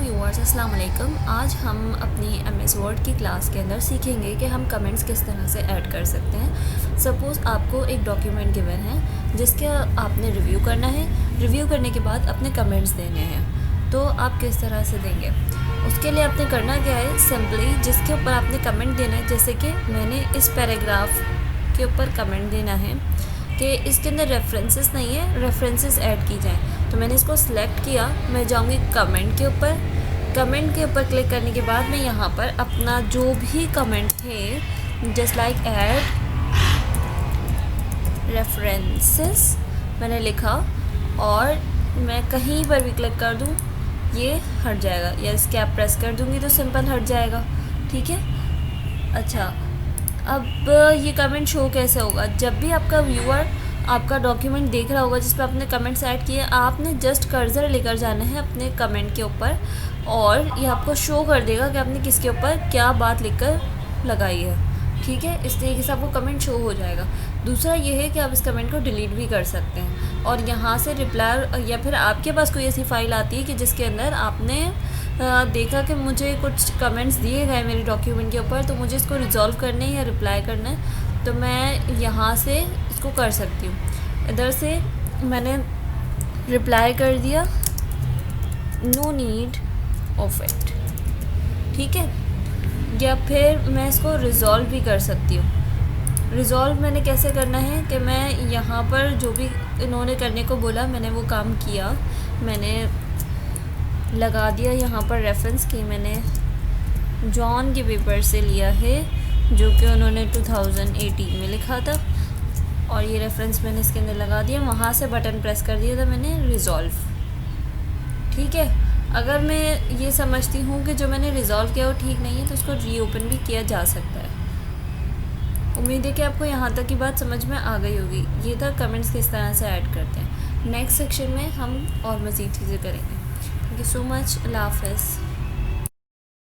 Viewers, अस्सलाम वालेकुम। आज हम अपनी MS वर्ड की क्लास के अंदर सीखेंगे कि हम कमेंट्स किस तरह से ऐड कर सकते हैं। सपोज़ आपको एक डॉक्यूमेंट गिवन है जिसके आपने रिव्यू करना है। रिव्यू करने के बाद अपने कमेंट्स देने हैं, तो आप किस तरह से देंगे? उसके लिए आपने करना क्या है, सिंपली जिसके ऊपर आपने कमेंट देना है, जैसे कि मैंने इस पैराग्राफ के ऊपर कमेंट देना है कि इसके अंदर रेफरेंसेस नहीं है, रेफरेंसेस ऐड की जाएँ। तो मैंने इसको सिलेक्ट किया, मैं जाऊंगी कमेंट के ऊपर। कमेंट के ऊपर क्लिक करने के बाद मैं यहाँ पर अपना जो भी कमेंट है, जस्ट लाइक ऐड रेफरेंसेस मैंने लिखा, और मैं कहीं पर भी क्लिक कर दूँ ये हट जाएगा, या इसके आप प्रेस कर दूँगी तो सिंपल हट जाएगा। ठीक है। अच्छा, अब ये कमेंट शो कैसे होगा? जब भी आपका व्यूअर आपका डॉक्यूमेंट देख रहा होगा जिस पर आपने कमेंट्स ऐड किए, आपने जस्ट कर्सर लेकर जाना है अपने कमेंट के ऊपर, और ये आपको शो कर देगा कि आपने किसके ऊपर क्या बात लिखकर लगाई है। ठीक है, इस तरीके से आपको कमेंट शो हो जाएगा। दूसरा ये है कि आप इस कमेंट को डिलीट भी कर सकते हैं, और यहाँ से रिप्लाई, या फिर आपके पास कोई ऐसी फ़ाइल आती है कि जिसके अंदर आपने देखा कि मुझे कुछ कमेंट्स दिए गए मेरे डॉक्यूमेंट के ऊपर, तो मुझे इसको रिज़ॉल्व करना है या रिप्लाई करना है, तो मैं यहाँ से इसको कर सकती हूँ। इधर से मैंने रिप्लाई कर दिया, नो नीड ऑफ इट। ठीक है। या फिर मैं इसको रिज़ॉल्व भी कर सकती हूँ। रिज़ॉल्व मैंने कैसे करना है कि मैं यहाँ पर जो भी इन्होंने करने को बोला मैंने वो काम किया, मैंने लगा दिया यहाँ पर रेफरेंस कि मैंने जॉन के पेपर से लिया है जो कि उन्होंने 2018 में लिखा था, और ये रेफरेंस मैंने इसके अंदर लगा दिया। वहाँ से बटन प्रेस कर दिया था मैंने रिज़ॉल्व। ठीक है। अगर मैं ये समझती हूँ कि जो मैंने रिज़ॉल्व किया वो ठीक नहीं है, तो उसको रीओपन भी किया जा सकता है। उम्मीद है कि आपको यहाँ तक की बात समझ में आ गई होगी। ये था कमेंट्स किस तरह से ऐड करते हैं। नेक्स्ट सेक्शन में हम और मज़ीद चीज़ें करेंगे। Thank you so much. अल्लाह हाफ़िज़।